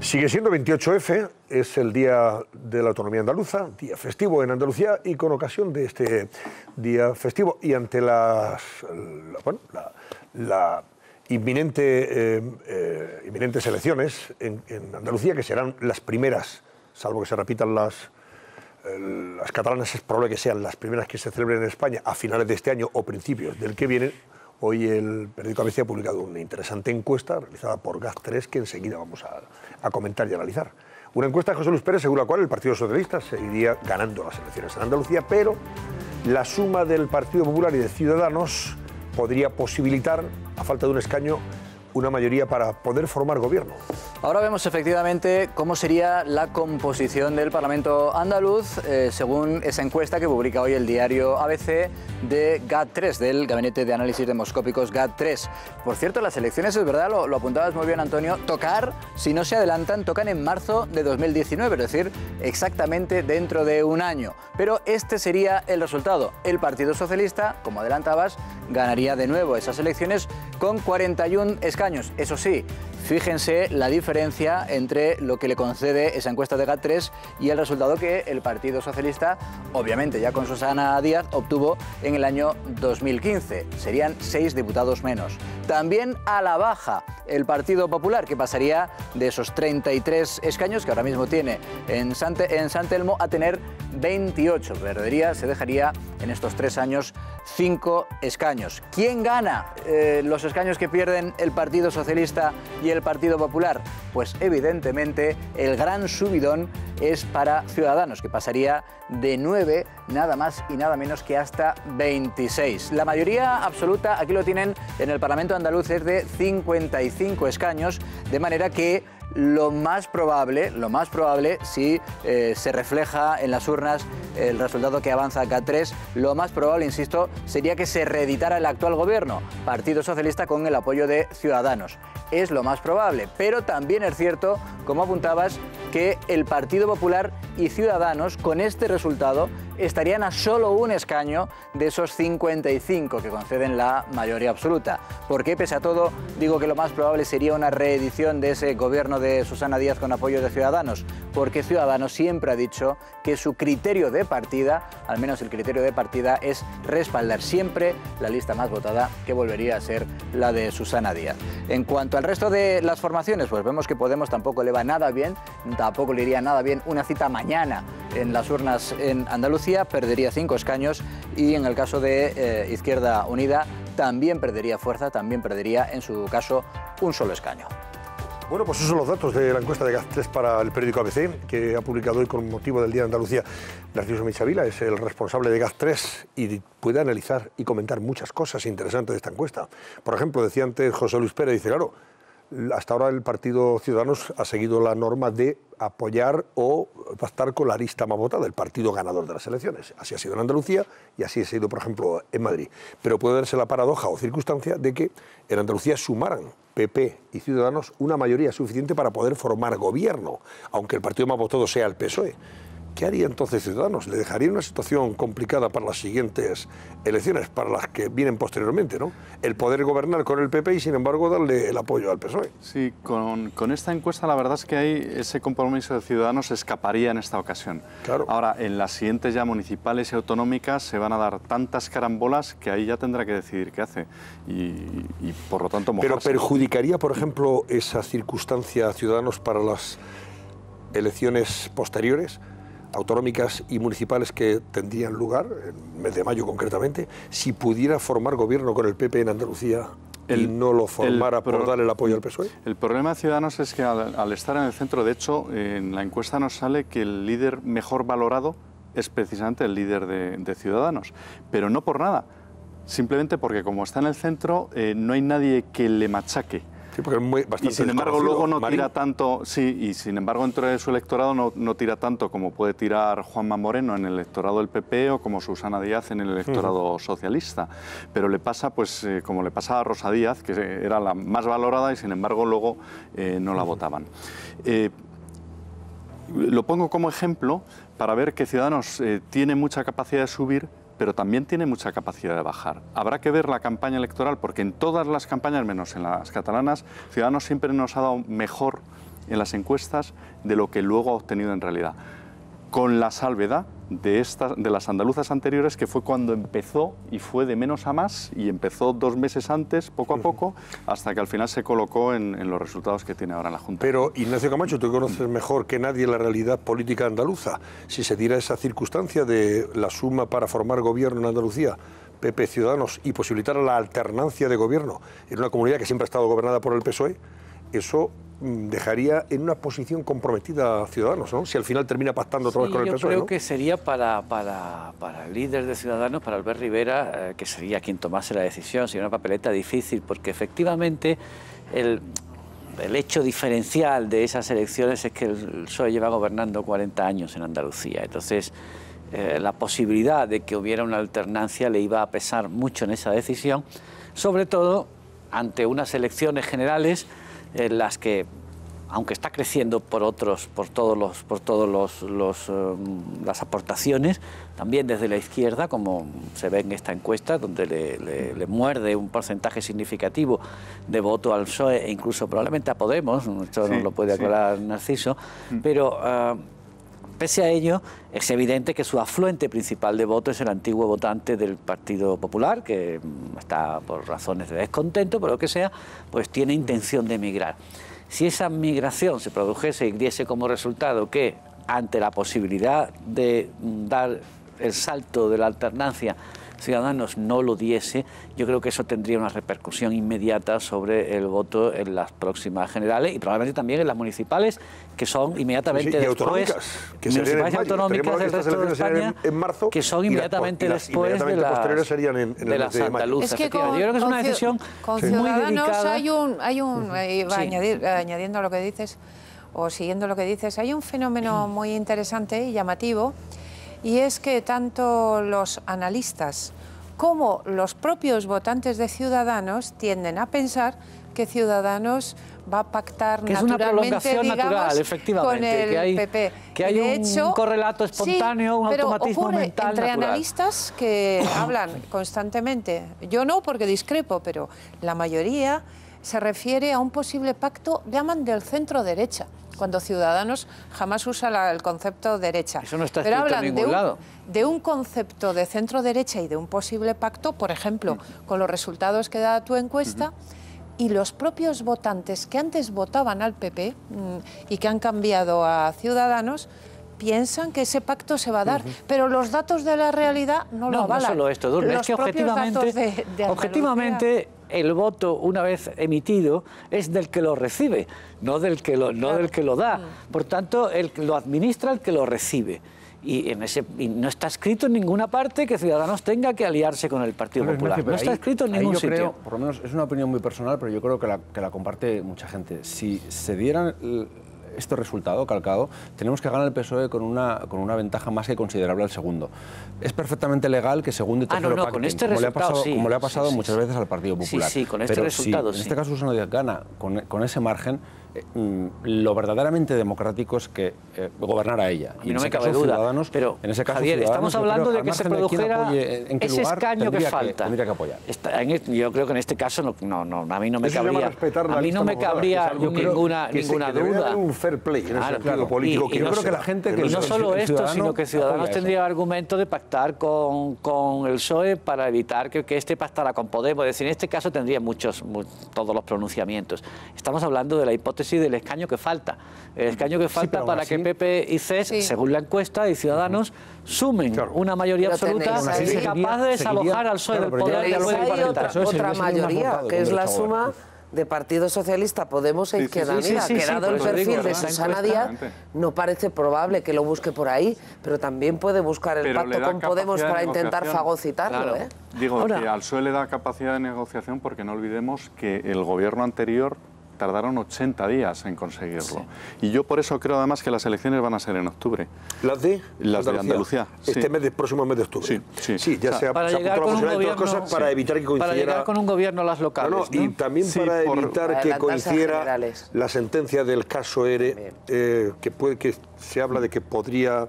Sigue siendo 28F, es el Día de la Autonomía Andaluza, día festivo en Andalucía, y con ocasión de este día festivo y ante las inminentes elecciones en Andalucía, que serán las primeras, salvo que se repitan las catalanas, es probable que sean las primeras que se celebren en España a finales de este año o principios del que viene. Hoy el periódico ABC ha publicado una interesante encuesta realizada por GAT3 que enseguida vamos a comentar y analizar. Una encuesta de José Luis Pérez según la cual el Partido Socialista seguiría ganando las elecciones en Andalucía, pero la suma del Partido Popular y de Ciudadanos podría posibilitar, a falta de un escaño, una mayoría para poder formar gobierno. Ahora vemos efectivamente cómo sería la composición del Parlamento andaluz, según esa encuesta que publica hoy el diario ABC de GAT3, del Gabinete de Análisis Demoscópicos GAT3. Por cierto, las elecciones, es verdad, lo apuntabas muy bien, Antonio, si no se adelantan, tocan en marzo de 2019, es decir, exactamente dentro de un año. Pero este sería el resultado. El Partido Socialista, como adelantabas, ganaría de nuevo esas elecciones con 41 escaños. Eso sí, fíjense la diferencia entre lo que le concede esa encuesta de GAT3 y el resultado que el Partido Socialista, obviamente ya con Susana Díaz, obtuvo en el año 2015. Serían 6 diputados menos. También a la baja el Partido Popular, que pasaría de esos 33 escaños que ahora mismo tiene en San Telmo a tener 28. Se dejaría en estos 3 años 5 escaños. ¿Quién gana los escaños que pierden el Partido Socialista y el Partido Popular? Pues evidentemente el gran subidón es para Ciudadanos, que pasaría de 9 nada más y nada menos que hasta 26. La mayoría absoluta, aquí lo tienen en el Parlamento andaluz, es de 55 escaños, de manera que lo más probable, si se refleja en las urnas el resultado que avanza GAT3, lo más probable, insisto, sería que se reeditara el actual gobierno, Partido Socialista con el apoyo de Ciudadanos. Es lo más probable, pero también es cierto, como apuntabas, que el Partido Popular y Ciudadanos, con este resultado, estarían a solo un escaño de esos 55 que conceden la mayoría absoluta. ¿Por qué, pese a todo, digo que lo más probable sería una reedición de ese gobierno de Susana Díaz con apoyo de Ciudadanos? Porque Ciudadanos siempre ha dicho que su criterio de partida, al menos el criterio de partida, es respaldar siempre la lista más votada, que volvería a ser la de Susana Díaz. En cuanto al resto de las formaciones, pues vemos que Podemos tampoco le va nada bien, tampoco le iría nada bien una cita mañana en las urnas en Andalucía, perdería 5 escaños, y en el caso de Izquierda Unida también perdería fuerza, también perdería en su caso un solo escaño. Bueno, pues esos son los datos de la encuesta de GAT3 para el periódico ABC, que ha publicado hoy con motivo del Día de Andalucía. Narciso Michavila es el responsable de GAT3 y puede analizar y comentar muchas cosas interesantes de esta encuesta. Por ejemplo, decía antes José Luis Pérez, dice, claro, hasta ahora el Partido Ciudadanos ha seguido la norma de apoyar o pactar con la lista más votada, el partido ganador de las elecciones. Así ha sido en Andalucía y así ha sido, por ejemplo, en Madrid. Pero puede darse la paradoja o circunstancia de que en Andalucía sumaran PP y Ciudadanos una mayoría suficiente para poder formar gobierno, aunque el partido más votado sea el PSOE. ¿Qué haría entonces Ciudadanos? Le dejaría una situación complicada para las siguientes elecciones, para las que vienen posteriormente, ¿no? El poder gobernar con el PP y, sin embargo, darle el apoyo al PSOE. Sí, con esta encuesta la verdad es que ese compromiso de Ciudadanos escaparía en esta ocasión. Claro. Ahora, en las siguientes ya municipales y autonómicas se van a dar tantas carambolas que ahí ya tendrá que decidir qué hace y por lo tanto, mojarse. Pero perjudicaría, por ejemplo, esa circunstancia a Ciudadanos para las elecciones posteriores, autonómicas y municipales, que tendrían lugar en el mes de mayo concretamente, si pudiera formar gobierno con el PP en Andalucía y no lo formara por dar el apoyo al PSOE? El problema de Ciudadanos es que al estar en el centro, de hecho, en la encuesta nos sale que el líder mejor valorado es precisamente el líder de Ciudadanos, pero no por nada, simplemente porque como está en el centro no hay nadie que le machaque. Sí, porque es bastante y sin embargo luego no Marín. tira tanto, sí, y sin embargo dentro de su electorado no tira tanto como puede tirar Juanma Moreno en el electorado del PP o como Susana Díaz en el electorado socialista. Pero le pasa, pues, como le pasa a Rosa Díaz, que era la más valorada y sin embargo luego no la votaban. Lo pongo como ejemplo para ver que Ciudadanos tiene mucha capacidad de subir, pero también tiene mucha capacidad de bajar. Habrá que ver la campaña electoral, porque en todas las campañas, menos en las catalanas, Ciudadanos siempre nos ha dado mejor en las encuestas de lo que luego ha obtenido en realidad. Con la salvedad de las andaluzas anteriores, que fue cuando empezó y fue de menos a más, y empezó 2 meses antes, poco a poco, hasta que al final se colocó en los resultados que tiene ahora en la Junta. Pero, Ignacio Camacho, tú conoces mejor que nadie la realidad política andaluza. Si se diera esa circunstancia de la suma para formar gobierno en Andalucía, PP, Ciudadanos, y posibilitar la alternancia de gobierno en una comunidad que siempre ha estado gobernada por el PSOE, eso dejaría en una posición comprometida a Ciudadanos, ¿no? Si al final termina pactando otra vez con el PSOE, yo creo ¿no? que sería para el líder de Ciudadanos, para Albert Rivera, que sería quien tomase la decisión, sería una papeleta difícil, porque efectivamente el hecho diferencial de esas elecciones es que el PSOE lleva gobernando 40 años en Andalucía. Entonces, la posibilidad de que hubiera una alternancia le iba a pesar mucho en esa decisión, sobre todo ante unas elecciones generales en las que, aunque está creciendo por todas las aportaciones, también desde la izquierda, como se ve en esta encuesta, donde le muerde un porcentaje significativo de voto al PSOE e incluso probablemente a Podemos, esto nos lo puede aclarar Narciso, pero pese a ello, es evidente que su afluente principal de voto es el antiguo votante del Partido Popular, que está por razones de descontento, por lo que sea, pues tiene intención de emigrar. Si esa migración se produjese y diese como resultado que, ante la posibilidad de dar el salto de la alternancia, Ciudadanos no lo diese, yo creo que eso tendría una repercusión inmediata sobre el voto en las próximas generales y probablemente también en las municipales, que son inmediatamente después, municipales y autonómicas del resto de España, en marzo, que son inmediatamente después de las andaluzas. Es que yo creo que es una decisión con muy Ciudadanos delicada. añadiendo a lo que dices, o siguiendo lo que dices, hay un fenómeno muy interesante y llamativo, y es que tanto los analistas como los propios votantes de Ciudadanos tienden a pensar que Ciudadanos va a pactar que naturalmente, es una prolongación natural, efectivamente, con el PP. Que hay de hecho, un correlato espontáneo, un automatismo ocurre mental entre natural. Analistas que hablan constantemente, yo no porque discrepo, pero la mayoría se refiere a un posible pacto, llaman del centro-derecha, cuando Ciudadanos jamás usa el concepto derecha. Eso no está pero escrito hablan en ningún lado. de un concepto de centro-derecha y de un posible pacto, por ejemplo, con los resultados que da tu encuesta, y los propios votantes que antes votaban al PP y que han cambiado a Ciudadanos, piensan que ese pacto se va a dar, pero los datos de la realidad no lo avalan. No solo esto, Edurne, es que objetivamente el voto, una vez emitido, es del que lo recibe, no del que lo da. Por tanto, lo administra el que lo recibe. Y no está escrito en ninguna parte que Ciudadanos tenga que aliarse con el Partido Popular. No está escrito en ningún sitio. Creo, por lo menos es una opinión muy personal, pero yo creo que la comparte mucha gente. Si se dieran este resultado calcado, tenemos que ganar el PSOE con una ventaja más que considerable al segundo. Es perfectamente legal que segundo y tercero pacten, con este resultado, como le ha pasado muchas veces al Partido Popular. Sí, con este pero resultado, si en este caso Susana Díaz gana con ese margen, lo verdaderamente democrático es que gobernara ella. A mí no me cabe duda, pero en ese caso, Javier, estamos hablando de que se produjera ese escaño que falta. Tendría que apoyar. Yo creo que en este caso a mí no me cabría ninguna duda. Debe haber un fair play en el sentido político. Y no solo esto, sino que Ciudadanos tendría argumento de pactar con el PSOE para evitar que este pactara con Podemos. Es decir, en este caso tendría todos los pronunciamientos. Estamos hablando de la hipótesis del escaño que falta. El escaño que falta para que PP y CES, según la encuesta, y Ciudadanos sumen una mayoría absoluta capaz de desalojar al PSOE del poder. Hay otra mayoría, que es la suma de Partido Socialista, Podemos e Izquierda Unida, que dado el perfil de Susana Díaz, no parece probable que lo busque por ahí, pero también puede buscar el pacto con Podemos para intentar fagocitarlo. Digo que al PSOE le da capacidad de negociación porque no olvidemos que el gobierno anterior tardaron 80 días en conseguirlo. Y yo por eso creo además que las elecciones van a ser en octubre. ¿Las de Andalucía? Próximo mes de octubre. Sí, ya se ha puesto cosas para evitar que coincidiera... Para llegar con un gobierno a las locales. Y también para evitar que coincidiera la sentencia del caso ERE, que se habla de que podría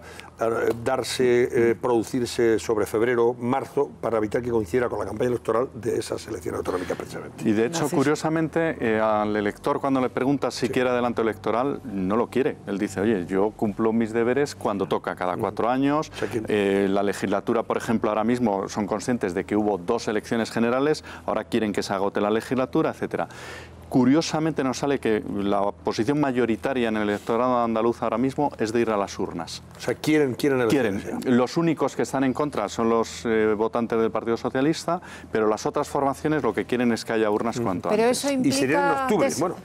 producirse sobre febrero, marzo, para evitar que coincidiera con la campaña electoral de esas elecciones autonómicas precisamente. Y de hecho, curiosamente, al elector cuando le pregunta si quiere adelanto electoral, no lo quiere. Él dice, oye, yo cumplo mis deberes cuando toca, cada 4 años. O sea, la legislatura, por ejemplo, ahora mismo son conscientes de que hubo 2 elecciones generales, ahora quieren que se agote la legislatura, etcétera. Curiosamente nos sale que la posición mayoritaria en el electorado andaluz ahora mismo es de ir a las urnas. O sea, quieren Los únicos que están en contra son los votantes del Partido Socialista, pero las otras formaciones lo que quieren es que haya urnas cuanto pero antes. Eso implica... Y serían en octubre. Bueno,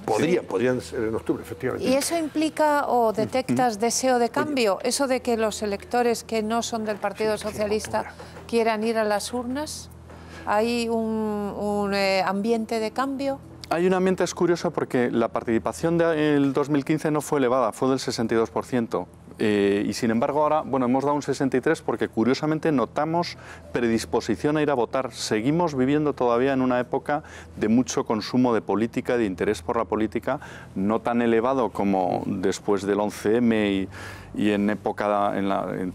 podrían ser en octubre, efectivamente. ¿Y eso implica o detectas deseo de cambio? ¿Eso de que los electores que no son del Partido Socialista quieran ir a las urnas? ¿Hay un ambiente de cambio? Hay un ambiente, es curioso, porque la participación del 2015 no fue elevada, fue del 62%. Y sin embargo ahora, bueno, hemos dado un 63% porque curiosamente notamos predisposición a ir a votar. Seguimos viviendo todavía en una época de mucho consumo de política, de interés por la política, no tan elevado como después del 11M y en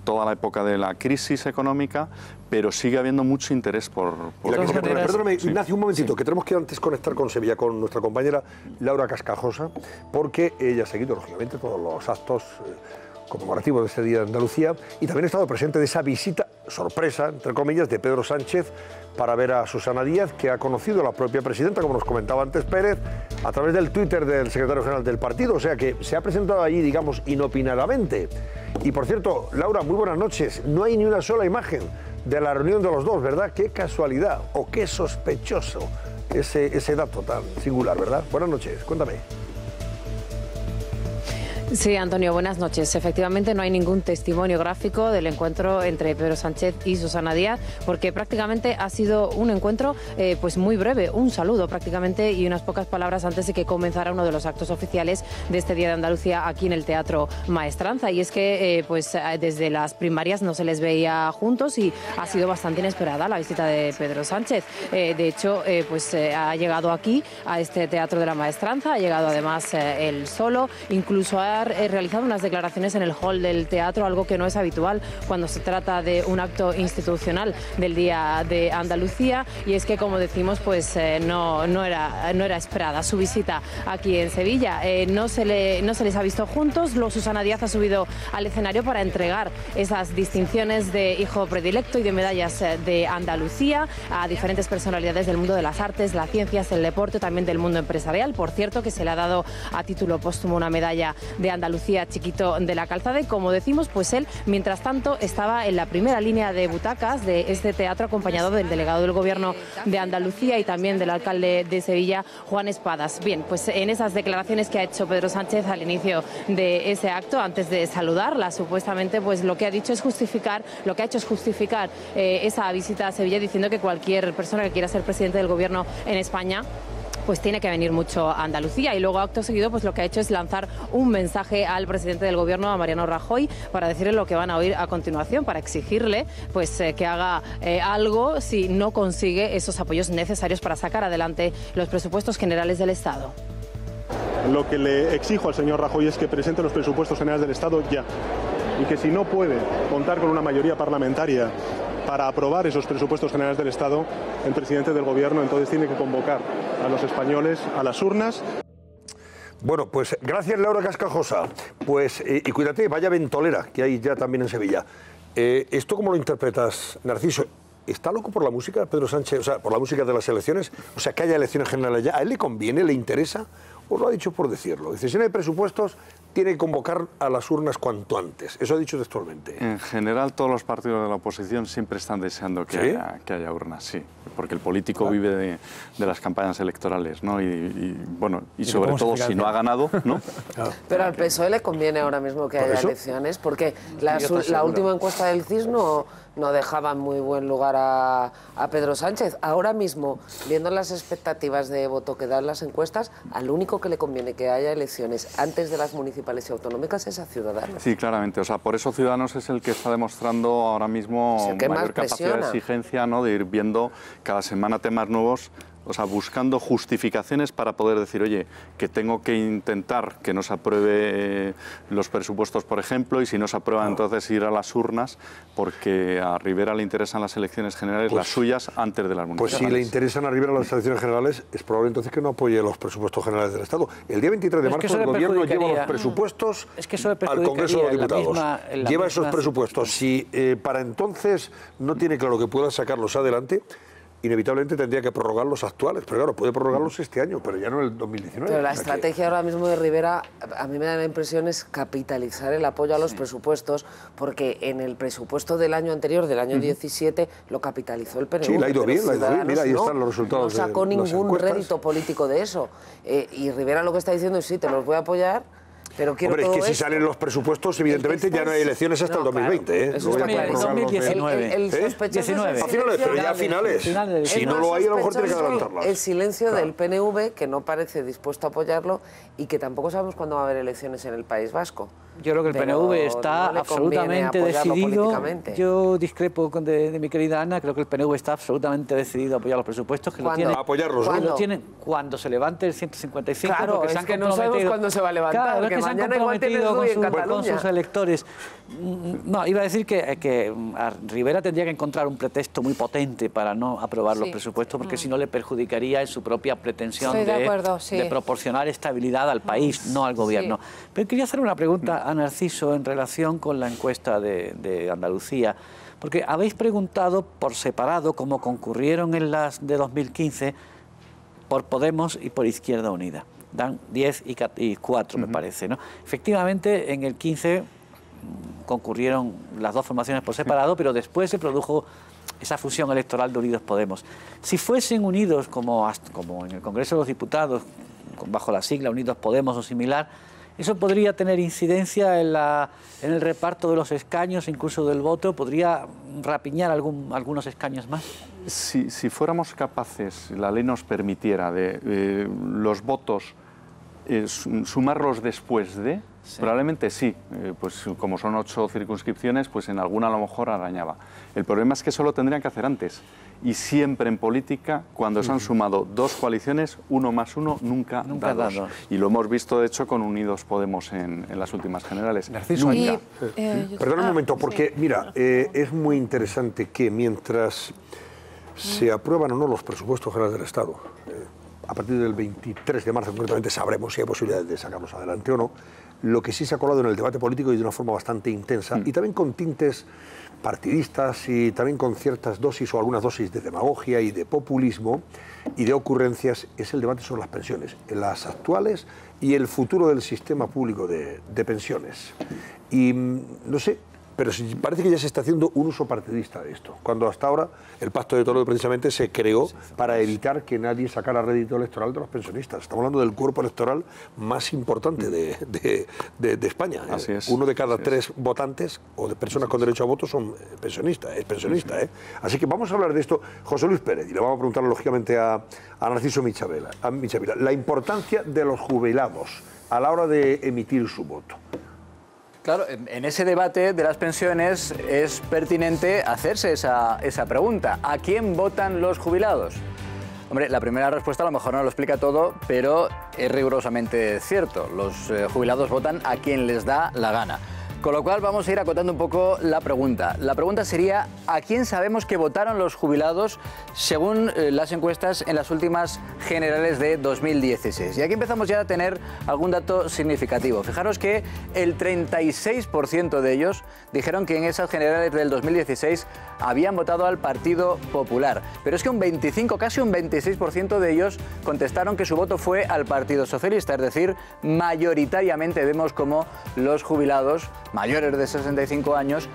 toda la época de la crisis económica, pero sigue habiendo mucho interés por Perdóname, Ignacio, un momentito, que tenemos que antes conectar con Sevilla, con nuestra compañera Laura Cascajosa, porque ella ha seguido, lógicamente, todos los actos conmemorativos de este Día de Andalucía y también ha estado presente de esa visita sorpresa, entre comillas, de Pedro Sánchez para ver a Susana Díaz, que ha conocido a la propia presidenta, como nos comentaba antes Pérez, a través del Twitter del secretario general del partido, o sea que se ha presentado allí, digamos, inopinadamente. Y por cierto, Laura, muy buenas noches, no hay ni una sola imagen de la reunión de los dos, ¿verdad? Qué casualidad o qué sospechoso ese dato tan singular, ¿verdad? Buenas noches, cuéntame. Sí, Antonio, buenas noches. Efectivamente no hay ningún testimonio gráfico del encuentro entre Pedro Sánchez y Susana Díaz, porque prácticamente ha sido un encuentro pues muy breve, un saludo prácticamente y unas pocas palabras antes de que comenzara uno de los actos oficiales de este Día de Andalucía aquí en el Teatro Maestranza. Y es que pues desde las primarias no se les veía juntos y ha sido bastante inesperada la visita de Pedro Sánchez. De hecho, pues ha llegado aquí a este Teatro de la Maestranza, ha llegado además él solo, incluso ha realizado unas declaraciones en el hall del teatro, algo que no es habitual cuando se trata de un acto institucional del Día de Andalucía, y es que, como decimos, pues no era esperada su visita aquí en Sevilla. No se les ha visto juntos. Susana Díaz ha subido al escenario para entregar esas distinciones de hijo predilecto y de medallas de Andalucía a diferentes personalidades del mundo de las artes, las ciencias, el deporte, también del mundo empresarial. Por cierto, que se le ha dado a título póstumo una medalla de Andalucía Chiquito de la Calzada, y como decimos, pues él, mientras tanto, estaba en la primera línea de butacas de este teatro, acompañado del delegado del Gobierno de Andalucía y también del alcalde de Sevilla, Juan Espadas. Bien, pues en esas declaraciones que ha hecho Pedro Sánchez al inicio de ese acto, antes de saludarla, supuestamente, pues lo que ha hecho es justificar esa visita a Sevilla, diciendo que cualquier persona que quiera ser presidente del Gobierno en España pues tiene que venir mucho a Andalucía. Y luego, acto seguido, pues lo que ha hecho es lanzar un mensaje al presidente del Gobierno, a Mariano Rajoy, para decirle lo que van a oír a continuación, para exigirle pues que haga algo si no consigue esos apoyos necesarios para sacar adelante los presupuestos generales del Estado. Lo que le exijo al señor Rajoy es que presente los presupuestos generales del Estado ya, y que si no puede contar con una mayoría parlamentaria para aprobar esos presupuestos generales del Estado, el presidente del Gobierno entonces tiene que convocar a los españoles a las urnas. Bueno, pues gracias, Laura Cascajosa. Pues, y cuídate, vaya ventolera que hay ya también en Sevilla. ¿Esto cómo lo interpretas, Narciso? ¿Está loco por la música de Pedro Sánchez, o sea, por la música de las elecciones? O sea, que haya elecciones generales ya. ¿A él le conviene, le interesa? ¿O lo ha dicho por decirlo? Dice, si no hay presupuestos, tiene que convocar a las urnas cuanto antes. Eso ha dicho textualmente. En general, todos los partidos de la oposición siempre están deseando que haya urnas, sí. Porque el político vive de las campañas electorales, ¿no? Y sobre todo si no ha ganado, ¿no? Pero al PSOE le conviene ahora mismo que haya elecciones, porque la última encuesta del CIS no dejaba en muy buen lugar a Pedro Sánchez. Ahora mismo, viendo las expectativas de voto que dan las encuestas, al único que le conviene que haya elecciones antes de las municipales y autonómicas es a Ciudadanos. Sí, claramente. O sea, por eso Ciudadanos es el que está demostrando ahora mismo mayor capacidad de exigencia, ¿no? De ir viendo cada semana temas nuevos O sea, buscando justificaciones para poder decir, oye, que tengo que intentar que no se apruebe los presupuestos, por ejemplo, y si no se aprueba, entonces ir a las urnas, porque a Rivera le interesan las elecciones generales, las suyas, antes de las municipales. Pues si le interesan a Rivera las elecciones generales, es probable entonces que no apoye los presupuestos generales del Estado. El día 23 de marzo el Gobierno lleva los presupuestos al Congreso de los Diputados. Lleva esos presupuestos. Si para entonces no tiene claro que pueda sacarlos adelante, inevitablemente tendría que prorrogar los actuales, pero claro, puede prorrogarlos este año, pero ya no en el 2019. Pero la estrategia ahora mismo de Rivera, a mí me da la impresión, es capitalizar el apoyo a los presupuestos, porque en el presupuesto del año anterior, del año 17, lo capitalizó el PNV. Sí, le ha ido bien, Mira, ahí están los resultados. No sacó ningún rédito político de eso. Y Rivera lo que está diciendo es, sí, te los voy a apoyar, pero quiero Hombre, es que si salen los presupuestos, evidentemente ya no hay elecciones hasta el 2020. Claro. Eso está el 2019. El sospechoso a finales, pero ya a finales. Si no lo hay, a lo mejor tiene que adelantarlas. El silencio del PNV, que no parece dispuesto a apoyarlo y que tampoco sabemos cuándo va a haber elecciones en el País Vasco. Yo creo que el PNV está absolutamente decidido. Yo discrepo de mi querida Ana, creo que el PNV está absolutamente decidido a apoyar los presupuestos. Que a apoyarlos, ¿no? Lo tienen cuando se levante el 155. Claro, es que no sabemos cuándo se va a levantar. Claro, que mañana igual tienes con sus electores. No, iba a decir que a Rivera tendría que encontrar un pretexto muy potente para no aprobar los presupuestos, porque si no le perjudicaría en su propia pretensión de proporcionar estabilidad al país, no al gobierno. Pero quería hacer una pregunta a Narciso en relación con la encuesta de Andalucía, porque habéis preguntado por separado, como concurrieron en las de 2015, por Podemos y por Izquierda Unida. Dan 10 y 4, me parece, ¿no? Efectivamente, en el 15 concurrieron las dos formaciones por separado, pero después se produjo esa fusión electoral de Unidos Podemos. Si fuesen unidos, como en el Congreso de los Diputados, bajo la sigla Unidos Podemos o similar, eso podría tener incidencia en el reparto de los escaños, incluso del voto, podría rapiñar algunos escaños más. Si fuéramos capaces, la ley nos permitiera, de los votos sumarlos después de, probablemente sí, pues como son 8 circunscripciones, pues en alguna a lo mejor arañaba. El problema es que eso lo tendrían que hacer antes. Y siempre en política, cuando se han sumado 2 coaliciones, 1 más 1 nunca da 2. Y lo hemos visto, de hecho, con Unidos Podemos en las últimas generales. Narciso, perdona un momento, porque mira, es muy interesante que mientras se aprueban o no los presupuestos generales del Estado, a partir del 23 de marzo concretamente sabremos si hay posibilidades de sacarlos adelante o no. Lo que sí se ha colado en el debate político y de una forma bastante intensa, y también con tintes partidistas y también con ciertas dosis o algunas dosis de demagogia y de populismo y de ocurrencias, es el debate sobre las pensiones, las actuales y el futuro del sistema público de pensiones. Y no sé, pero parece que ya se está haciendo un uso partidista de esto, cuando hasta ahora el Pacto de Toledo precisamente se creó para evitar que nadie sacara rédito electoral de los pensionistas. Estamos hablando del cuerpo electoral más importante de España. Así es. 1 de cada 3 votantes o de personas con derecho a voto son pensionistas, es pensionista. Así que vamos a hablar de esto, José Luis Pérez, y le vamos a preguntar lógicamente a Narciso Michavila, la importancia de los jubilados a la hora de emitir su voto. Claro, en ese debate de las pensiones es pertinente hacerse esa pregunta. ¿A quién votan los jubilados? Hombre, la primera respuesta a lo mejor no lo explica todo, pero es rigurosamente cierto. Los jubilados votan a quien les da la gana. Con lo cual vamos a ir acotando un poco la pregunta. La pregunta sería, ¿a quién sabemos que votaron los jubilados según las encuestas en las últimas generales de 2016? Y aquí empezamos ya a tener algún dato significativo. Fijaros que el 36% de ellos dijeron que en esas generales del 2016 habían votado al Partido Popular. Pero es que un 25, casi un 26% de ellos contestaron que su voto fue al Partido Socialista. Es decir, mayoritariamente vemos como los jubilados mayores de 65 años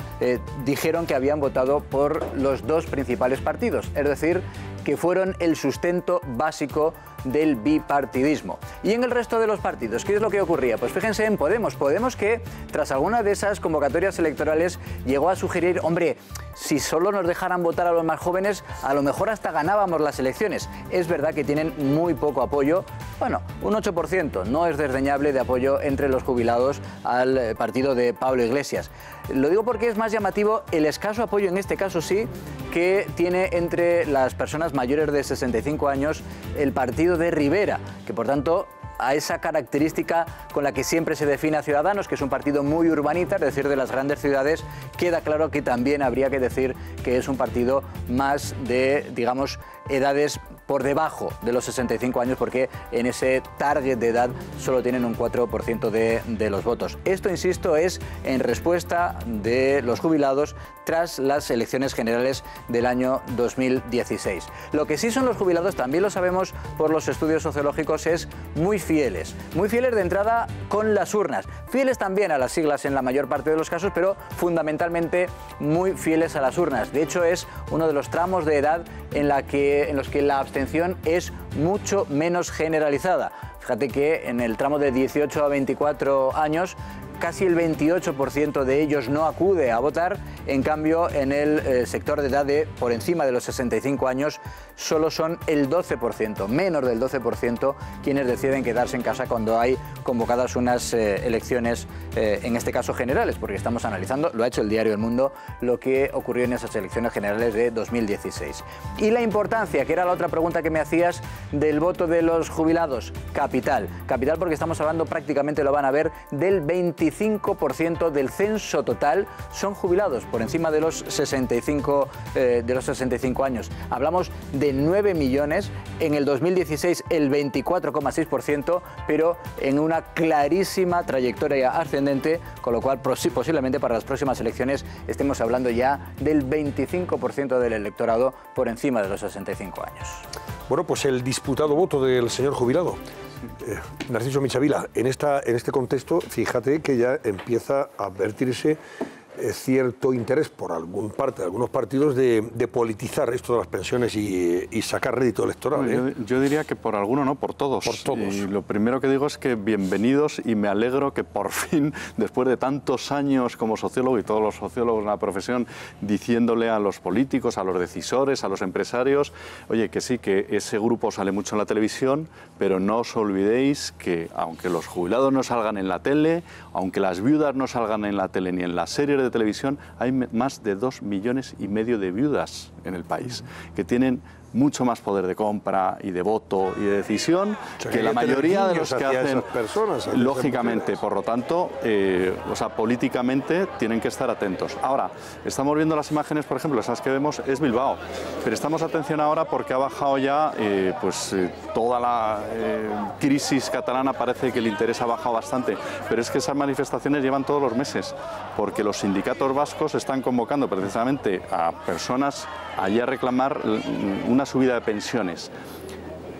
dijeron que habían votado por los 2 principales partidos, es decir, que fueron el sustento básico del bipartidismo. Y en el resto de los partidos, ¿qué es lo que ocurría? Pues fíjense en Podemos. Podemos que tras alguna de esas convocatorias electorales llegó a sugerir, hombre, si solo nos dejaran votar a los más jóvenes, a lo mejor hasta ganábamos las elecciones. Es verdad que tienen muy poco apoyo, bueno, un 8%, no es desdeñable de apoyo entre los jubilados al partido de Pablo Iglesias. Lo digo porque es más llamativo el escaso apoyo, en este caso sí, que tiene entre las personas mayores de 65 años el partido de Rivera, que por tanto a esa característica con la que siempre se define a Ciudadanos, que es un partido muy urbanita, es decir, de las grandes ciudades, queda claro que también habría que decir que es un partido más de, digamos, edades por debajo de los 65 años, porque en ese target de edad solo tienen un 4% de los votos. Esto, insisto, es en respuesta de los jubilados tras las elecciones generales del año 2016. Lo que sí son los jubilados, también lo sabemos por los estudios sociológicos, es muy fieles de entrada con las urnas, fieles también a las siglas en la mayor parte de los casos, pero fundamentalmente muy fieles a las urnas. De hecho, es uno de los tramos de edad en los que la abstención es mucho menos generalizada. Fíjate que en el tramo de 18 a 24 años casi el 28% de ellos no acude a votar, en cambio en el sector de edad de por encima de los 65 años solo son el 12%, menos del 12% quienes deciden quedarse en casa cuando hay convocadas unas elecciones, en este caso generales, porque estamos analizando, lo ha hecho el diario El Mundo, lo que ocurrió en esas elecciones generales de 2016. Y la importancia, que era la otra pregunta que me hacías, del voto de los jubilados, capital porque estamos hablando, prácticamente lo van a ver, del 25% del censo total son jubilados por encima de los 65 años. Hablamos de 9 millones, en el 2016 el 24,6%, pero en una clarísima trayectoria ascendente, con lo cual posiblemente para las próximas elecciones estemos hablando ya del 25% del electorado por encima de los 65 años. Bueno, pues el disputado voto del señor jubilado, Narciso Michavila, en este contexto, fíjate que ya empieza a advertirse cierto interés por algunos partidos de politizar esto de las pensiones y sacar rédito electoral. Bueno, yo diría que por alguno no, por todos. Por todos. Y lo primero que digo es que bienvenidos, y me alegro que por fin, después de tantos años como sociólogo y todos los sociólogos en la profesión, diciéndole a los políticos, a los decisores, a los empresarios, oye, que sí, que ese grupo sale mucho en la televisión, pero no os olvidéis que aunque los jubilados no salgan en la tele, aunque las viudas no salgan en la tele ni en las series de televisión, hay más de 2,5 millones de viudas en el país que tienen mucho más poder de compra y de voto y de decisión, o sea, que la mayoría de los que hacen personas, lógicamente. Por lo tanto, políticamente tienen que estar atentos. Ahora, estamos viendo las imágenes, por ejemplo, esas que vemos es Bilbao, pero estamos atención ahora porque ha bajado ya, toda la crisis catalana, parece que el interés ha bajado bastante, pero es que esas manifestaciones llevan todos los meses, porque los sindicatos vascos están convocando precisamente a personas allí a reclamar una subida de pensiones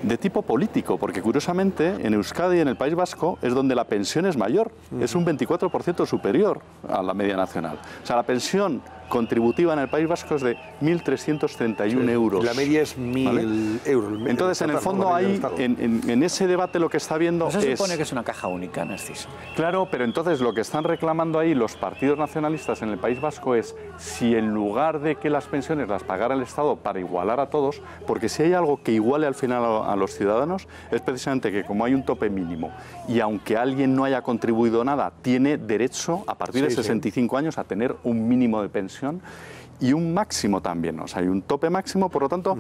de tipo político, porque curiosamente en Euskadi y en el País Vasco es donde la pensión es mayor, es un 24% superior a la media nacional. O sea, la pensión contributiva en el País Vasco es de 1.331 euros. La media es 1.000 euros. Entonces, en el fondo, hay, en ese debate lo que está viendo se supone que es una caja única, Narciso. Claro, pero entonces lo que están reclamando ahí los partidos nacionalistas en el País Vasco es si en lugar de que las pensiones las pagara el Estado para igualar a todos, porque si hay algo que iguale al final a los ciudadanos, es precisamente que como hay un tope mínimo y aunque alguien no haya contribuido nada, tiene derecho a partir de 65 años a tener un mínimo de pensión y un máximo también, o sea, hay un tope máximo, por lo tanto,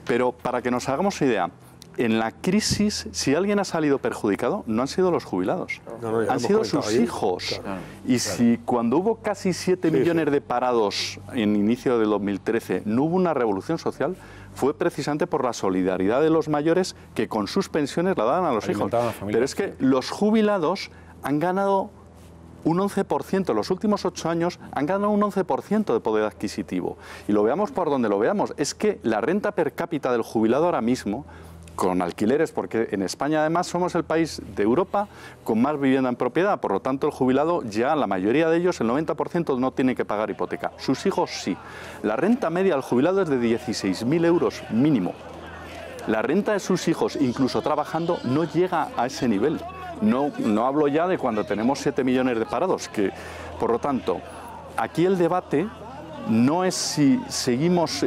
pero para que nos hagamos idea, en la crisis, si alguien ha salido perjudicado, no han sido los jubilados, han sido sus hijos. Y si cuando hubo casi 7 millones de parados en inicio del 2013, no hubo una revolución social, fue precisamente por la solidaridad de los mayores que con sus pensiones la daban a los hijos. Pero es que los jubilados han ganado un 11%, en los últimos 8 años han ganado un 11% de poder adquisitivo. Y lo veamos por donde lo veamos, es que la renta per cápita del jubilado ahora mismo, con alquileres, porque en España además somos el país de Europa con más vivienda en propiedad, por lo tanto el jubilado ya, la mayoría de ellos, el 90% no tiene que pagar hipoteca, sus hijos sí. La renta media del jubilado es de 16.000 euros mínimo. La renta de sus hijos, incluso trabajando, no llega a ese nivel. No hablo ya de cuando tenemos 7 millones de parados, que, por lo tanto, aquí el debate no es si seguimos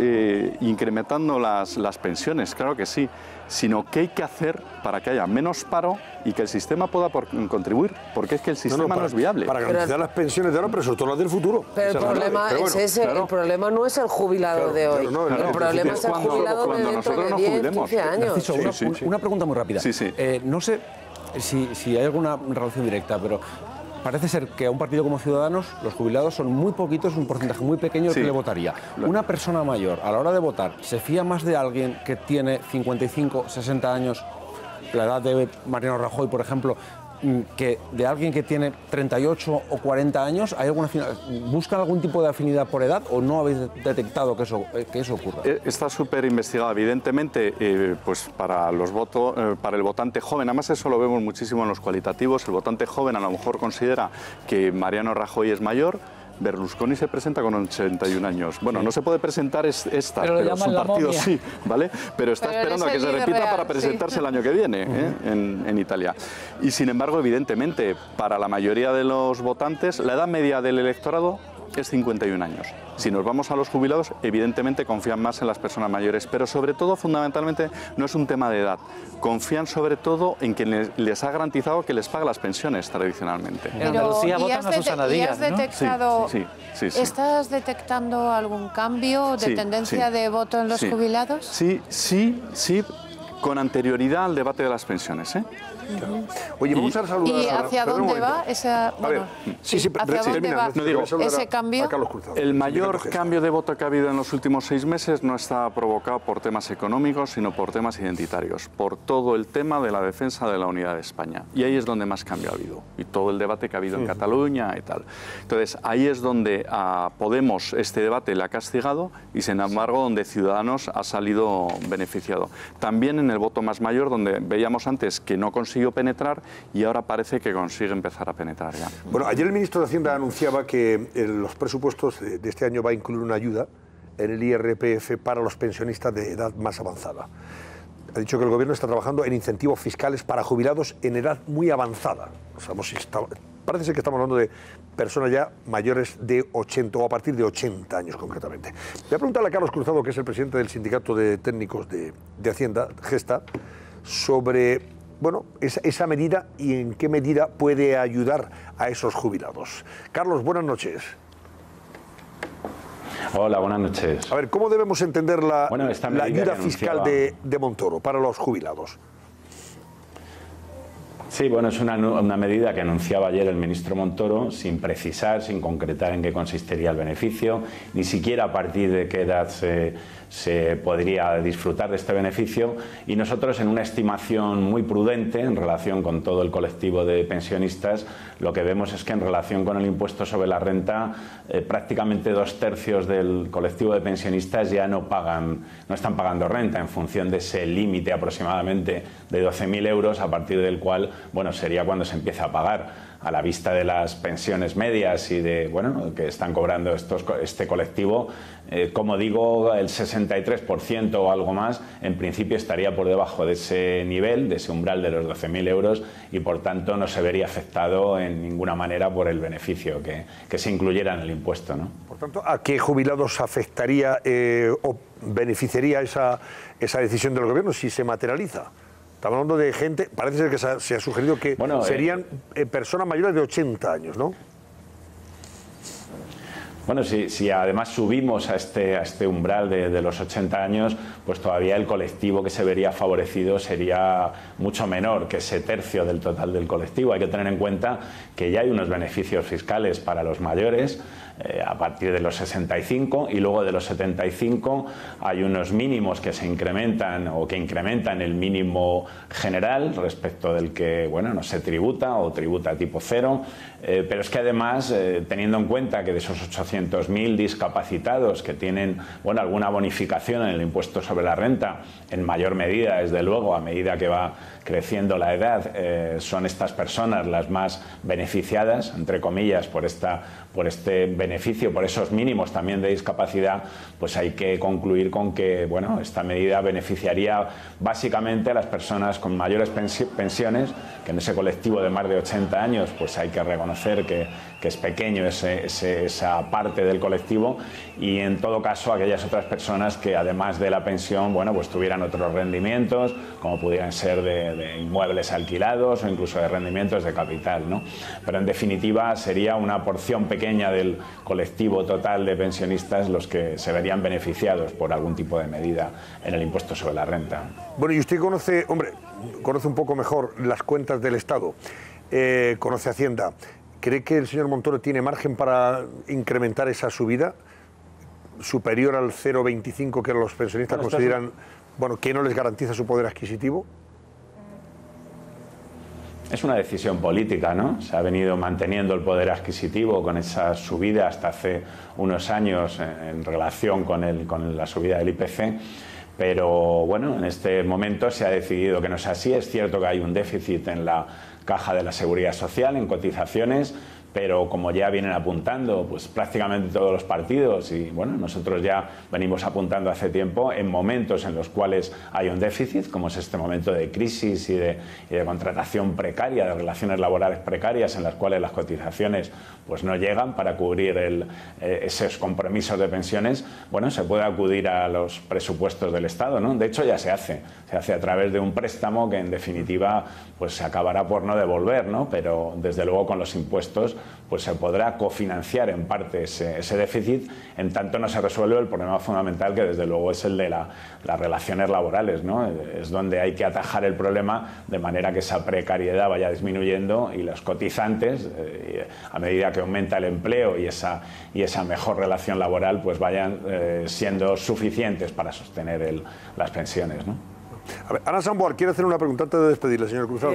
incrementando las pensiones, claro que sí, sino qué hay que hacer para que haya menos paro y que el sistema pueda contribuir, porque es que el sistema no es viable. Para garantizar las pensiones de ahora, pero sobre todo las del futuro. Pero el problema es ese, el problema no es el jubilado de hoy, el problema es el jubilado de dentro de 10, 15 años. Narciso, una pregunta muy rápida. No sé si hay alguna relación directa, pero parece ser que a un partido como Ciudadanos los jubilados son muy poquitos, un porcentaje muy pequeño que le votaría. Una persona mayor, a la hora de votar, ¿se fía más de alguien que tiene 55, 60 años, la edad de Mariano Rajoy, por ejemplo, que de alguien que tiene 38 o 40 años? ¿Hay alguna ¿Buscan algún tipo de afinidad por edad o no habéis detectado que eso ocurra? Está súper investigado, evidentemente, pues para el votante joven, además eso lo vemos muchísimo en los cualitativos, el votante joven a lo mejor considera que Mariano Rajoy es mayor. Berlusconi se presenta con 81 años. Bueno, no se puede presentar pero su partido sí, ¿vale? Pero está esperando a que se repita para presentarse el año que viene en Italia. Y sin embargo, evidentemente, para la mayoría de los votantes, la edad media del electorado es 51 años. Si nos vamos a los jubilados, evidentemente confían más en las personas mayores, pero sobre todo, fundamentalmente, no es un tema de edad. Confían sobre todo en quien les ha garantizado que les paga las pensiones tradicionalmente. En Andalucía votan a Susana Díaz, ¿no? Sí. ¿Estás detectando algún cambio de tendencia de voto en los jubilados? Sí, con anterioridad al debate de las pensiones, ¿eh? Oye, vamos a saludar ¿Y hacia dónde va esa, ese cambio? El mayor cambio de voto que ha habido en los últimos 6 meses no está provocado por temas económicos, sino por temas identitarios, por todo el tema de la defensa de la unidad de España. Y ahí es donde más cambio ha habido, y todo el debate que ha habido en Cataluña y tal. Entonces, ahí es donde a Podemos este debate le ha castigado y, sin embargo, donde Ciudadanos ha salido beneficiado. También en el voto más mayor, donde veíamos antes que no consiguió penetrar y ahora parece que consigue empezar a penetrar ya. Bueno, ayer el ministro de Hacienda anunciaba que los presupuestos de este año va a incluir una ayuda en el IRPF para los pensionistas de edad más avanzada. Ha dicho que el gobierno está trabajando en incentivos fiscales para jubilados en edad muy avanzada. Parece ser que estamos hablando de personas ya mayores de 80 o a partir de 80 años concretamente. Voy a preguntarle a Carlos Cruzado, que es el presidente del Sindicato de Técnicos de Hacienda, Gesta, sobre esa medida y en qué medida puede ayudar a esos jubilados. Carlos, buenas noches. Hola, buenas noches. A ver, ¿cómo debemos entender la ayuda fiscal de Montoro para los jubilados? Sí, bueno, es una medida que anunciaba ayer el ministro Montoro, sin precisar, sin concretar en qué consistiría el beneficio, ni siquiera a partir de qué edad se podría disfrutar de este beneficio, y nosotros, en una estimación muy prudente en relación con todo el colectivo de pensionistas, lo que vemos es que en relación con el impuesto sobre la renta, prácticamente 2/3 del colectivo de pensionistas ya no están pagando renta, en función de ese límite aproximadamente de 12.000 euros, a partir del cual sería cuando se empieza a pagar. A la vista de las pensiones medias y de que están cobrando este colectivo, como digo, el 63% o algo más, en principio estaría por debajo de ese nivel, de ese umbral de los 12.000 euros, y por tanto no se vería afectado en ninguna manera por el beneficio que se incluyera en el impuesto, ¿no? Por tanto, ¿a qué jubilados afectaría o beneficiaría esa decisión del gobierno si se materializa? Estamos hablando de gente, parece ser que se ha sugerido que serían personas mayores de 80 años, ¿no? Bueno, si además subimos a este umbral de los 80 años, pues todavía el colectivo que se vería favorecido sería mucho menor que ese tercio del total del colectivo. Hay que tener en cuenta que ya hay unos beneficios fiscales para los mayores a partir de los 65, y luego de los 75 hay unos mínimos que se incrementan o que incrementan el mínimo general respecto del que no se tributa o tributa tipo cero, pero es que además, teniendo en cuenta que de esos 800 200.000 discapacitados que tienen, bueno, alguna bonificación en el impuesto sobre la renta, en mayor medida, desde luego, a medida que va creciendo la edad, son estas personas las más beneficiadas, entre comillas, por este beneficio, por esos mínimos también de discapacidad, pues hay que concluir con que, bueno, esta medida beneficiaría básicamente a las personas con mayores pensiones, que en ese colectivo de más de 80 años, pues hay que reconocer que es pequeño esa parte del colectivo, y en todo caso aquellas otras personas que además de la pensión, bueno, pues tuvieran otros rendimientos, como pudieran ser de inmuebles alquilados o incluso de rendimientos de capital, ¿no? Pero en definitiva sería una porción pequeña del colectivo total de pensionistas los que se verían beneficiados por algún tipo de medida en el impuesto sobre la renta. Bueno, y usted conoce, hombre, conoce un poco mejor las cuentas del Estado, conoce Hacienda. ¿Cree que el señor Montoro tiene margen para incrementar esa subida superior al 0,25 que los pensionistas consideran, bueno, que no les garantiza su poder adquisitivo? Es una decisión política, ¿no? Se ha venido manteniendo el poder adquisitivo con esa subida hasta hace unos años en relación con la subida del IPC. Pero bueno, en este momento se ha decidido que no es así. Es cierto que hay un déficit en la caja de la Seguridad Social, en cotizaciones, pero como ya vienen apuntando pues prácticamente todos los partidos, y bueno, nosotros ya venimos apuntando hace tiempo, en momentos en los cuales hay un déficit, como es este momento de crisis y de contratación precaria, de relaciones laborales precarias, en las cuales las cotizaciones pues no llegan para cubrir esos compromisos de pensiones, bueno, se puede acudir a los presupuestos del Estado, ¿no? De hecho ya se hace a través de un préstamo que en definitiva pues se acabará por no devolver, ¿no? Pero desde luego con los impuestos pues se podrá cofinanciar en parte ese déficit, en tanto no se resuelve el problema fundamental, que desde luego es el de las relaciones laborales, ¿no? Es donde hay que atajar el problema de manera que esa precariedad vaya disminuyendo y los cotizantes, a medida que aumenta el empleo y esa mejor relación laboral, pues vayan siendo suficientes para sostener las pensiones, ¿no? A ver, Ana Samboar quiere hacer una pregunta antes de despedirle, señor Cruzado.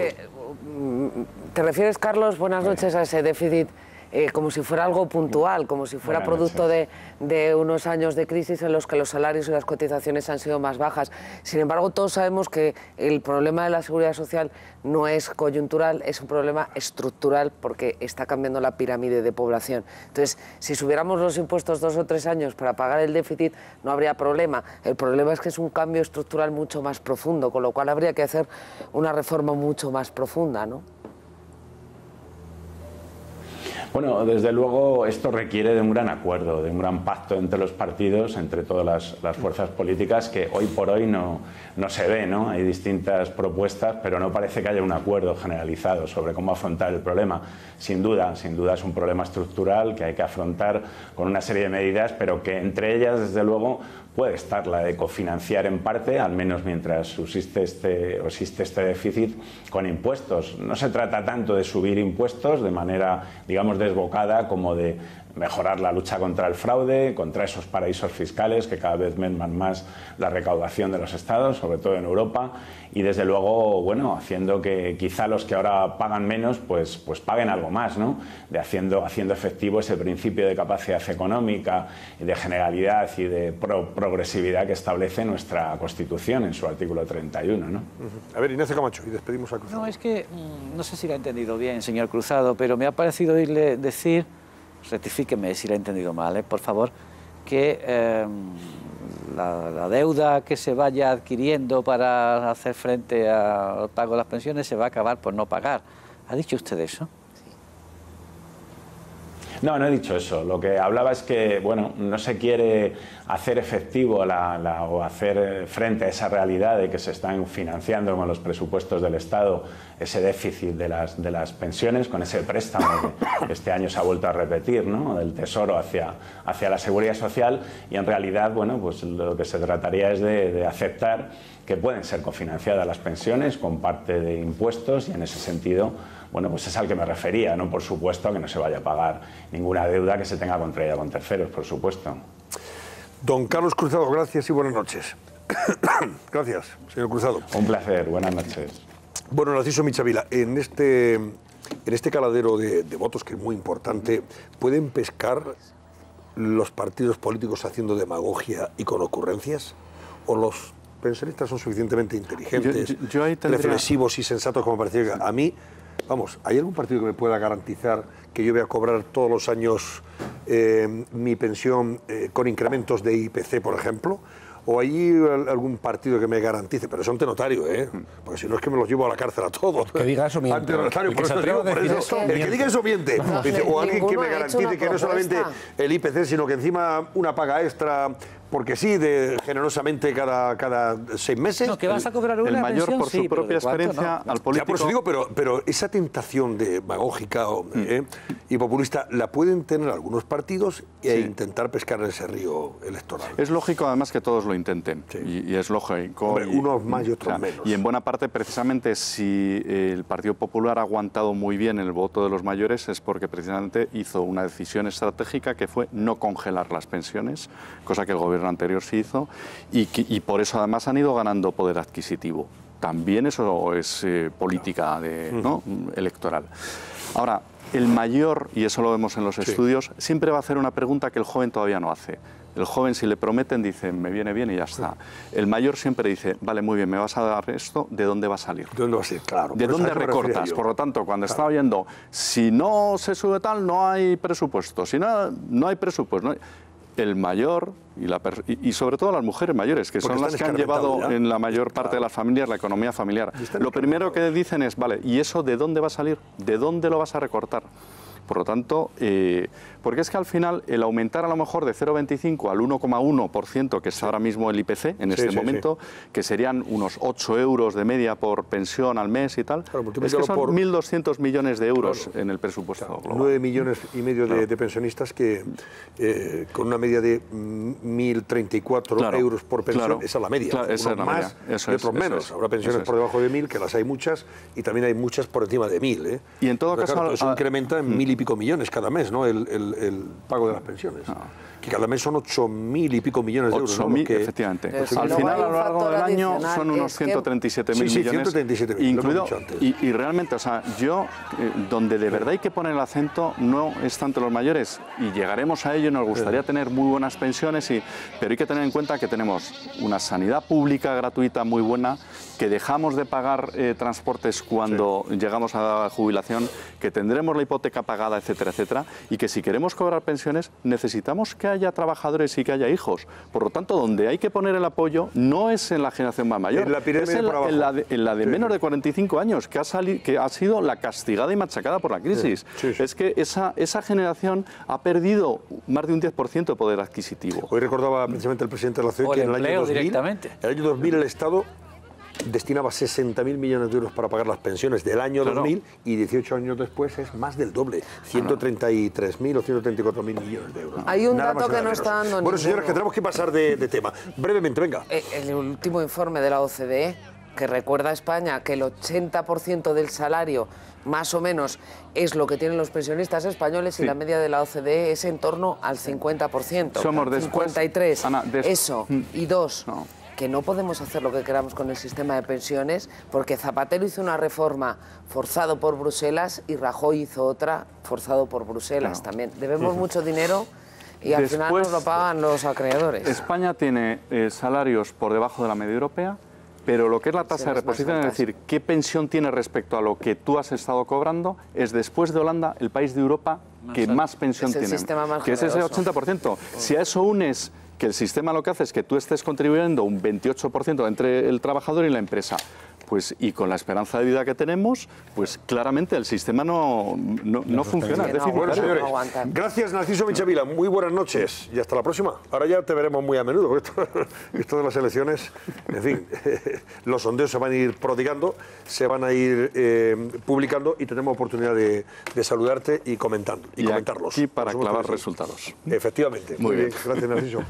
¿Te refieres, Carlos, buenas noches, a ese déficit como si fuera algo puntual, como si fuera producto de unos años de crisis en los que los salarios y las cotizaciones han sido más bajas? Sin embargo, todos sabemos que el problema de la seguridad social no es coyuntural, es un problema estructural, porque está cambiando la pirámide de población. Entonces, si subiéramos los impuestos 2 o 3 años para pagar el déficit, no habría problema. El problema es que es un cambio estructural mucho más profundo, con lo cual habría que hacer una reforma mucho más profunda, ¿no? Bueno, desde luego esto requiere de un gran acuerdo, de un gran pacto entre los partidos, entre todas las fuerzas políticas, que hoy por hoy no se ve, ¿no? Hay distintas propuestas, pero no parece que haya un acuerdo generalizado sobre cómo afrontar el problema. Sin duda es un problema estructural que hay que afrontar con una serie de medidas, pero que entre ellas, desde luego, puede estar la de cofinanciar en parte, al menos mientras existe este déficit, con impuestos. No se trata tanto de subir impuestos de manera, digamos, desbocada, como de mejorar la lucha contra el fraude, contra esos paraísos fiscales que cada vez merman más la recaudación de los estados, sobre todo en Europa, y desde luego, bueno, haciendo que quizá los que ahora pagan menos, pues paguen algo más, ¿no? Haciendo efectivo ese principio de capacidad económica, de generalidad y de progresividad que establece nuestra Constitución en su artículo 31, ¿no? A ver, Ignacio Camacho, y despedimos a Cruzado. No, es que no sé si lo he entendido bien, señor Cruzado, pero me ha parecido oírle decir, rectifíqueme si lo he entendido mal, por favor, que la deuda que se vaya adquiriendo para hacer frente al pago de las pensiones se va a acabar por no pagar. ¿Ha dicho usted eso? No, no he dicho eso. Lo que hablaba es que, bueno, no se quiere hacer efectivo o hacer frente a esa realidad de que se están financiando con los presupuestos del Estado ese déficit de las pensiones, con ese préstamo que este año se ha vuelto a repetir, ¿no?, del Tesoro hacia la Seguridad Social, y en realidad, bueno, pues lo que se trataría es de aceptar que pueden ser cofinanciadas las pensiones con parte de impuestos, y en ese sentido, bueno, pues es al que me refería, no, por supuesto, que no se vaya a pagar ninguna deuda que se tenga contraída con terceros, por supuesto. Don Carlos Cruzado, gracias y buenas noches. Gracias, señor Cruzado. Un placer, buenas noches. Bueno, Narciso Michavila, en este caladero de votos, que es muy importante, ¿pueden pescar los partidos políticos haciendo demagogia y con ocurrencias? ¿O los pensionistas son suficientemente inteligentes, reflexivos y sensatos como parecía? A mí, vamos, ¿hay algún partido que me pueda garantizar que yo voy a cobrar todos los años mi pensión con incrementos de IPC, por ejemplo? ¿O hay algún partido que me garantice? Pero eso ante notario, ¿eh? Porque si no es que me los llevo a la cárcel a todos. Que diga eso miente. Ante notario, por eso digo, el que diga eso miente. O alguien que me garantice que no solamente el IPC, sino que encima una paga extra, porque sí, generosamente cada 6 meses. No, que vas a cobrar una el mayor pensión, por su sí, propia experiencia al político. Ya, por eso digo, pero esa tentación demagógica y populista la pueden tener algunos partidos e intentar pescar en ese río electoral. Es lógico, además, que todos lo intenten. Sí. Y es lógico. Hombre, unos más y otros menos. Y en buena parte, precisamente, si el Partido Popular ha aguantado muy bien el voto de los mayores, es porque precisamente hizo una decisión estratégica que fue no congelar las pensiones, cosa que el gobierno anterior se hizo, y por eso además han ido ganando poder adquisitivo. También eso es política electoral. Ahora, el mayor, y eso lo vemos en los estudios, siempre va a hacer una pregunta que el joven todavía no hace. El joven, si le prometen, dice, me viene bien y ya está. El mayor siempre dice, vale, muy bien, me vas a dar esto, ¿de dónde va a salir? ¿De dónde va a salir? Claro. ¿De dónde recortas? Por lo tanto, cuando está oyendo, si no se sube tal, no hay presupuesto. Si no hay presupuesto. El mayor y sobre todo las mujeres mayores, que son las que han llevado en la mayor parte de las familias la economía familiar. Lo primero que dicen es, vale, ¿y eso de dónde va a salir? ¿De dónde lo vas a recortar? Por lo tanto, porque es que al final el aumentar a lo mejor de 0,25 al 1,1%, que es ahora mismo el IPC en este momento, que serían unos 8 euros de media por pensión al mes y tal, es que son 1.200 millones de euros en el presupuesto global. 9,5 millones de pensionistas que con una media de 1.034 euros por pensión, esa es la media. Esa es la más media. y otros menos. Habrá pensiones por debajo de 1.000, que las hay muchas, y también hay muchas por encima de 1.000. Y en todo caso, claro, eso incrementa en 1.000 y pico millones cada mes, ¿no? El pago de las pensiones. Que cada mes son 8.000 y pico millones de euros. 8.000, efectivamente. Al final, a lo largo del año, son unos 137.000 millones. 137.000, incluido, y realmente, o sea, yo, donde de verdad hay que poner el acento, no es tanto los mayores, y llegaremos a ello, nos gustaría tener muy buenas pensiones, pero hay que tener en cuenta que tenemos una sanidad pública gratuita muy buena, que dejamos de pagar transportes cuando llegamos a la jubilación, que tendremos la hipoteca pagada, etcétera, etcétera, y que si queremos cobrar pensiones necesitamos que haya trabajadores y que haya hijos. Por lo tanto, donde hay que poner el apoyo no es en la generación más mayor, es en la de menos de 45 años, que ha sido la castigada y machacada por la crisis. Es que esa generación ha perdido más de un 10% de poder adquisitivo. Hoy recordaba precisamente el presidente de la COE que en el año 2000 el Estado destinaba 60.000 millones de euros para pagar las pensiones del año 2000 y 18 años después es más del doble, 133.000 o 134.000 millones de euros. Hay un dato que no está dando Bueno, señores, que tenemos que pasar de tema. Brevemente, venga. El último informe de la OCDE, que recuerda a España que el 80% del salario más o menos es lo que tienen los pensionistas españoles y la media de la OCDE es en torno al 50%. Somos después, 53. Ana, eso. Y dos, que no podemos hacer lo que queramos con el sistema de pensiones, porque Zapatero hizo una reforma forzado por Bruselas y Rajoy hizo otra forzado por Bruselas también. Debemos mucho dinero y al final nos lo pagan los acreedores. España tiene salarios por debajo de la media europea, pero lo que es la tasa de reposición, es decir, qué pensión tiene respecto a lo que tú has estado cobrando, es después de Holanda el país de Europa que más pensión tiene, que es ese 80%. Si a eso unes que el sistema lo que hace es que tú estés contribuyendo un 28% entre el trabajador y la empresa, pues y con la esperanza de vida que tenemos, pues claramente el sistema no funciona. Bueno, señores, gracias Narciso Michavila, muy buenas noches y hasta la próxima. Ahora ya te veremos muy a menudo, porque esto de las elecciones, en fin, los sondeos se van a ir prodigando, se van a ir publicando y tendremos oportunidad de saludarte y comentarlos. Aquí para clavar resultados. Efectivamente. Muy bien. Gracias, Narciso.